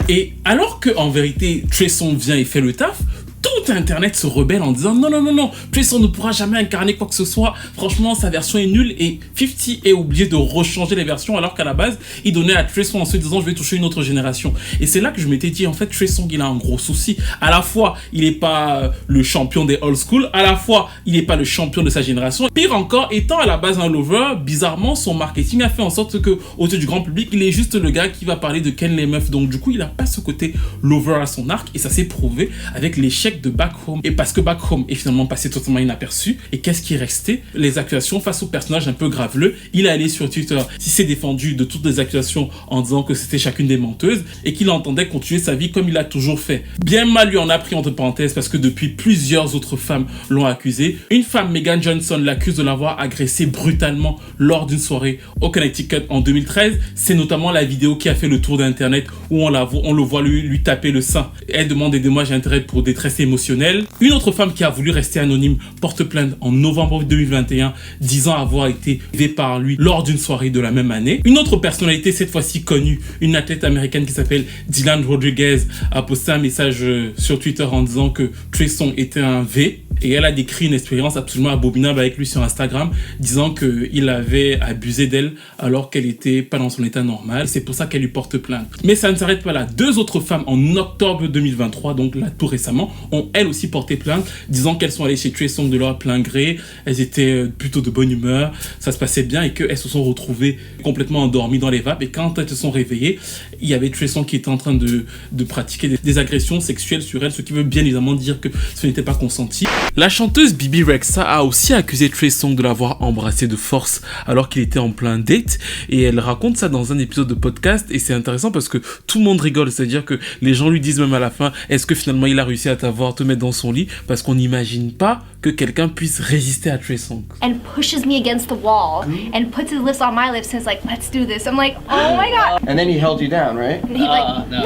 Speaker 2: Et alors que en vérité Trey Songz vient et fait le taf, tout internet se rebelle en disant non, Trey Songz ne pourra jamais incarner quoi que ce soit, franchement sa version est nulle. Et 50 est obligé de rechanger les versions alors qu'à la base il donnait à Trey Songz en se disant je vais toucher une autre génération. Et c'est là que je m'étais dit en fait Trey Songz il a un gros souci, à la fois il n'est pas le champion des old school, à la fois il n'est pas le champion de sa génération, pire encore étant à la base un lover, bizarrement son marketing a fait en sorte que aux yeux du grand public il est juste le gars qui va parler de Ken les meufs, donc du coup il n'a pas ce côté lover à son arc. Et ça s'est prouvé avec l'échec de Back Home. Et parce que Back Home est finalement passé totalement inaperçu, et qu'est-ce qui est resté? Les accusations face au personnage un peu graveleux. Il est allé sur Twitter, il s'est défendu de toutes les accusations en disant que c'était chacune des menteuses et qu'il entendait continuer sa vie comme il a toujours fait. Bien mal lui en a pris entre parenthèses parce que depuis plusieurs autres femmes l'ont accusé. Une femme, Megan Johnson, l'accuse de l'avoir agressé brutalement lors d'une soirée au Connecticut en 2013. C'est notamment la vidéo qui a fait le tour d'internet où on le voit lui taper le sein. Elle demande des dommages et intérêts pour détresse émotionnelle. Une autre femme qui a voulu rester anonyme porte plainte en novembre 2021 disant avoir été vue par lui lors d'une soirée de la même année. Une autre personnalité, cette fois-ci connue, une athlète américaine qui s'appelle Dylan Rodriguez, a posté un message sur Twitter en disant que Trey Songz était un V. Et elle a décrit une expérience absolument abominable avec lui sur Instagram, disant qu'il avait abusé d'elle alors qu'elle était pas dans son état normal. C'est pour ça qu'elle lui porte plainte. Mais ça ne s'arrête pas là. Deux autres femmes en octobre 2023, donc là tout récemment, ont elles aussi porté plainte, disant qu'elles sont allées chez Trey Songz de leur plein gré. Elles étaient plutôt de bonne humeur, ça se passait bien, et qu'elles se sont retrouvées complètement endormies dans les vapes. Et quand elles se sont réveillées, il y avait Trey Songz qui était en train de pratiquer des agressions sexuelles sur elles, ce qui veut bien évidemment dire que ce n'était pas consenti. La chanteuse Bebe Rexha a aussi accusé Trey Songz de l'avoir embrassé de force alors qu'il était en plein date, et elle raconte ça dans un épisode de podcast. Et c'est intéressant parce que tout le monde rigole, c'est-à-dire que les gens lui disent même à la fin, est-ce que finalement il a réussi à te mettre dans son lit, parce qu'on n'imagine pas que quelqu'un puisse résister à Trey Songz.
Speaker 11: And pushes me against the wall and puts his lips on my lips and is like, let's do this. I'm like, oh my god.
Speaker 12: And then he held you down, right?
Speaker 11: And he's like, no.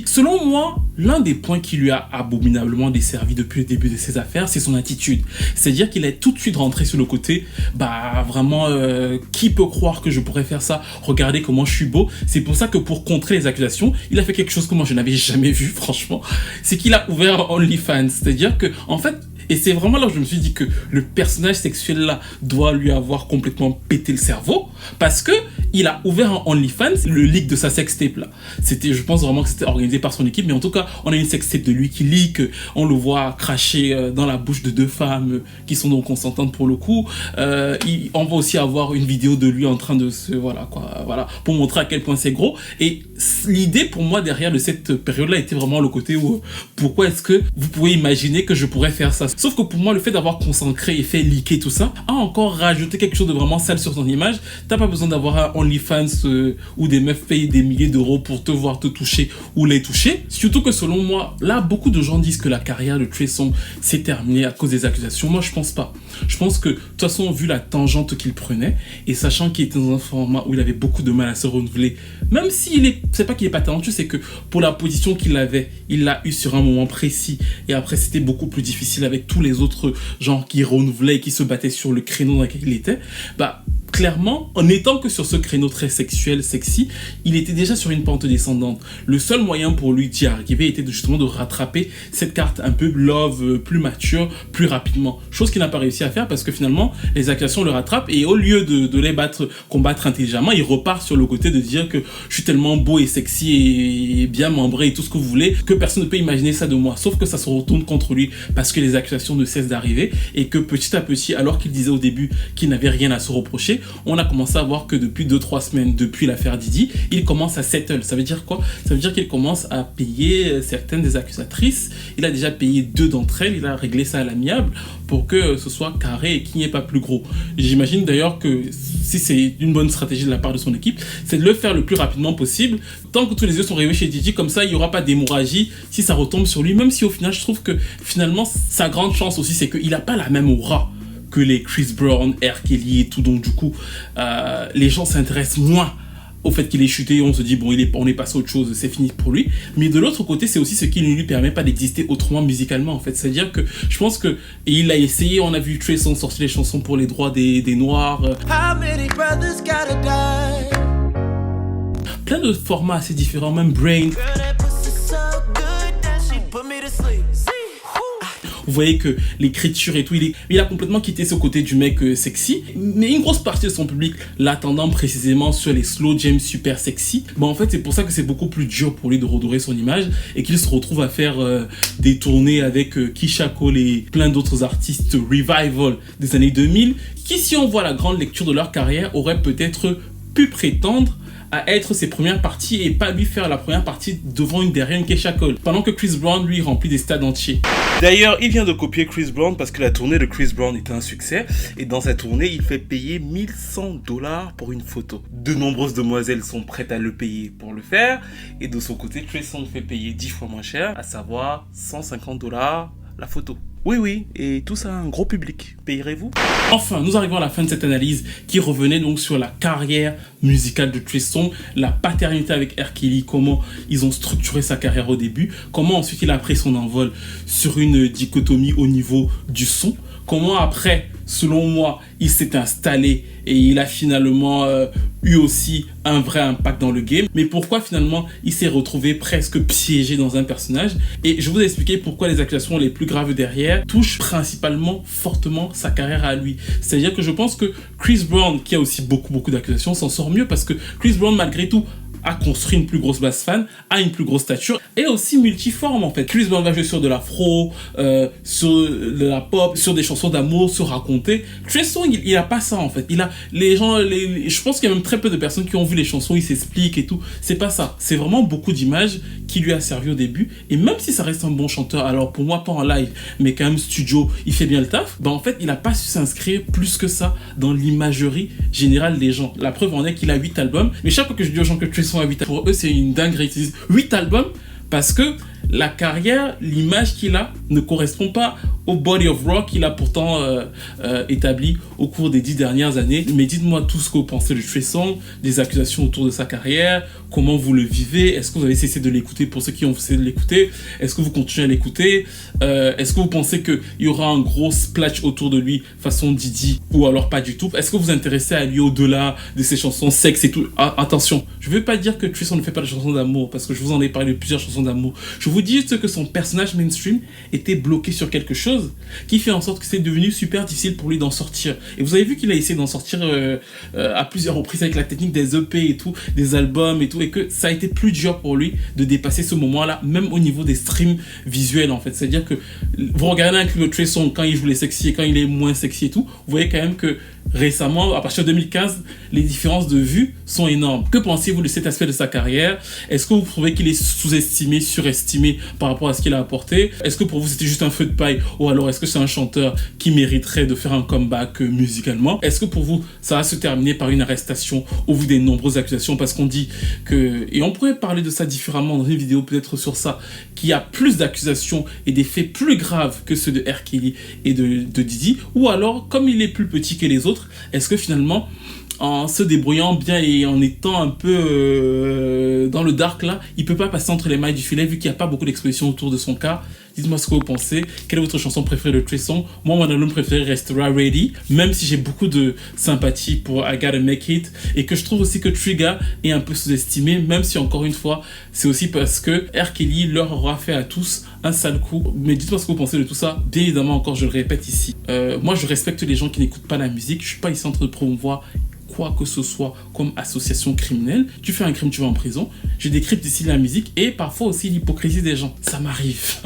Speaker 2: Selon moi, l'un des points qui lui a abominablement desservi depuis le début de ses affaires, c'est son attitude. C'est-à-dire qu'il est tout de suite rentré sur le côté, vraiment, qui peut croire que je pourrais faire ça? Regardez comment je suis beau. C'est pour ça que pour contrer les accusations, il a fait quelque chose que moi je n'avais jamais vu, franchement. C'est qu'il a ouvert OnlyFans. C'est-à-dire que, en fait, Et c'est vraiment là où je me suis dit que le personnage sexuel là doit lui avoir complètement pété le cerveau, parce que il a ouvert un OnlyFans, le leak de sa sextape là. C'était, je pense vraiment que c'était organisé par son équipe, mais en tout cas, on a une sextape de lui qui leak, on le voit cracher dans la bouche de 2 femmes qui sont donc consentantes pour le coup. On va aussi avoir une vidéo de lui en train de se, voilà, pour montrer à quel point c'est gros. Et l'idée pour moi derrière de cette période-là était vraiment le côté où, pourquoi est-ce que vous pouvez imaginer que je pourrais faire ça? Sauf que pour moi, le fait d'avoir concentré et fait leaker tout ça, a encore rajouté quelque chose de vraiment sale sur ton image. T'as pas besoin d'avoir un OnlyFans où des meufs payent des milliers d'euros pour te voir te toucher ou les toucher. Surtout que selon moi, là, beaucoup de gens disent que la carrière de Trey Songz s'est terminée à cause des accusations. Moi, je pense pas. Je pense que, de toute façon, vu la tangente qu'il prenait, et sachant qu'il était dans un format où il avait beaucoup de mal à se renouveler, même s'il c'est pas qu'il est pas talentueux, c'est que pour la position qu'il avait, il l'a eu sur un moment précis, et après c'était beaucoup plus difficile avec tous les autres gens qui renouvelaient et qui se battaient sur le créneau dans lequel il était. Bah, clairement, en étant que sur ce créneau très sexuel, sexy, il était déjà sur une pente descendante. Le seul moyen pour lui d'y arriver était justement de rattraper cette carte un peu love, plus mature, plus rapidement. Chose qu'il n'a pas réussi à faire parce que finalement, les accusations le rattrapent et au lieu de les combattre intelligemment, il repart sur le côté de dire que je suis tellement beau et sexy et bien membré et tout ce que vous voulez que personne ne peut imaginer ça de moi. Sauf que ça se retourne contre lui parce que les accusations ne cessent d'arriver et que petit à petit, alors qu'il disait au début qu'il n'avait rien à se reprocher, on a commencé à voir que depuis 2-3 semaines, depuis l'affaire Didi, il commence à settle. Ça veut dire quoi? Ça veut dire qu'il commence à payer certaines des accusatrices. Il a déjà payé 2 d'entre elles, il a réglé ça à l'amiable pour que ce soit carré et qu'il n'y ait pas plus gros. J'imagine d'ailleurs que si c'est une bonne stratégie de la part de son équipe, c'est de le faire le plus rapidement possible. Tant que tous les yeux sont rivés chez Didi, comme ça il n'y aura pas d'hémorragie si ça retombe sur lui, même si au final je trouve que finalement sa grande chance aussi c'est qu'il n'a pas la même aura que les Chris Brown, R. Kelly et tout, donc du coup les gens s'intéressent moins au fait qu'il est chuté, on se dit bon on est passé à autre chose, c'est fini pour lui. Mais de l'autre côté, c'est aussi ce qui ne lui permet pas d'exister autrement musicalement en fait. C'est-à-dire que je pense que il a essayé, on a vu Trey Songz sortir les chansons pour les droits des Noirs. Plein de formats assez différents, même Brain. Vous voyez que l'écriture et tout, il a complètement quitté ce côté du mec sexy. Mais une grosse partie de son public l'attendant précisément sur les slow jams super sexy. Bon, en fait, c'est pour ça que c'est beaucoup plus dur pour lui de redorer son image et qu'il se retrouve à faire des tournées avec Keisha Cole et plein d'autres artistes revival des années 2000 qui, si on voit la grande lecture de leur carrière, auraient peut-être pu prétendre à être ses premières parties et pas lui faire la première partie devant derrière une Keisha Cole, pendant que Chris Brown lui remplit des stades entiers.
Speaker 1: D'ailleurs, il vient de copier Chris Brown parce que la tournée de Chris Brown était un succès et dans sa tournée, il fait payer $1100 pour une photo. De nombreuses demoiselles sont prêtes à le payer pour le faire et de son côté, Trey Songz fait payer 10 fois moins cher, à savoir $150 la photo. Oui, et tout ça a un gros public. Payerez-vous?
Speaker 2: Enfin, nous arrivons à la fin de cette analyse qui revenait donc sur la carrière musicale de Trey Songz, la paternité avec R. Kelly, comment ils ont structuré sa carrière au début, comment ensuite il a pris son envol sur une dichotomie au niveau du son, comment après, selon moi, il s'est installé et il a finalement eu aussi un vrai impact dans le game. Mais pourquoi finalement il s'est retrouvé presque piégé dans un personnage? Et je vous ai expliqué pourquoi les accusations les plus graves derrière touchent principalement fortement sa carrière à lui. C'est-à-dire que je pense que Chris Brown, qui a aussi beaucoup d'accusations, s'en sort mieux parce que Chris Brown, malgré tout, a construit une plus grosse base fan, a une plus grosse stature et aussi multiforme en fait. Chris Brown va jouer sur de l'afro, sur de la pop, sur des chansons d'amour, se raconter. Trey Songz, il a pas ça en fait. Il a je pense qu'il y a même très peu de personnes qui ont vu les chansons, il s'explique et tout. C'est pas ça. C'est vraiment beaucoup d'images qui lui a servi au début. Et même si ça reste un bon chanteur, alors pour moi pas en live, mais quand même studio, il fait bien le taf. En fait, il a pas su s'inscrire plus que ça dans l'imagerie générale des gens. La preuve en est qu'il a 8 albums. Mais chaque fois que je dis aux gens que Trey Songz a 8 albums, pour eux c'est une dinguerie. Ils disent 8 albums parce que la carrière, l'image qu'il a ne correspond pas au body of rock qu'il a pourtant établi au cours des 10 dernières années. Mais dites-moi tout ce que vous pensez de Trey Songz, des accusations autour de sa carrière, comment vous le vivez, est-ce que vous avez cessé de l'écouter pour ceux qui ont cessé de l'écouter, est-ce que vous continuez à l'écouter, est-ce que vous pensez qu'il y aura un gros splash autour de lui façon Didi ou alors pas du tout, est-ce que vous vous intéressez à lui au-delà de ses chansons sexe et tout. Attention, je ne veux pas dire que Trey Songz ne fait pas de chansons d'amour parce que je vous en ai parlé de plusieurs chansons d'amour, je vous vous dit juste que son personnage mainstream était bloqué sur quelque chose qui fait en sorte que c'est devenu super difficile pour lui d'en sortir. Et vous avez vu qu'il a essayé d'en sortir à plusieurs reprises avec la technique des EP et tout, des albums et tout, et que ça a été plus dur pour lui de dépasser ce moment-là, même au niveau des streams visuels en fait. C'est-à-dire que vous regardez un clip de Trey Songz quand il joue les sexy et quand il est moins sexy et tout, vous voyez quand même que récemment, à partir de 2015, les différences de vues sont énormes. Que pensez-vous de cet aspect de sa carrière? Est-ce que vous trouvez qu'il est sous-estimé, surestimé par rapport à ce qu'il a apporté? Est-ce que pour vous c'était juste un feu de paille? Ou alors est-ce que c'est un chanteur qui mériterait de faire un comeback musicalement? Est-ce que pour vous ça va se terminer par une arrestation au vu des nombreuses accusations? Parce qu'on dit que, et on pourrait parler de ça différemment dans une vidéo peut-être sur ça, qu'il y a plus d'accusations et des faits plus graves que ceux de R. Kelly et de Diddy. Ou alors, comme il est plus petit que les autres, est-ce que finalement, en se débrouillant bien et en étant un peu dans le dark là, il peut pas passer entre les mailles du filet vu qu'il n'y a pas beaucoup d'exposition autour de son cas? Dites-moi ce que vous pensez. Quelle est votre chanson préférée de Trey Songz? Moi, mon album préféré restera Ready, même si j'ai beaucoup de sympathie pour I Gotta Make It, et que je trouve aussi que Trigger est un peu sous-estimé, même si encore une fois, c'est aussi parce que R. Kelly leur aura fait à tous un sale coup. Mais dites-moi ce que vous pensez de tout ça. Bien évidemment, encore, je le répète ici. Moi, je respecte les gens qui n'écoutent pas la musique. Je suis pas ici en train de promouvoir quoi que ce soit comme association criminelle. Tu fais un crime, tu vas en prison. Je décrypte ici la musique et parfois aussi l'hypocrisie des gens. Ça m'arrive.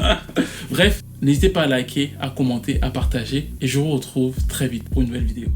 Speaker 2: Bref, n'hésitez pas à liker, à commenter, à partager et je vous retrouve très vite pour une nouvelle vidéo.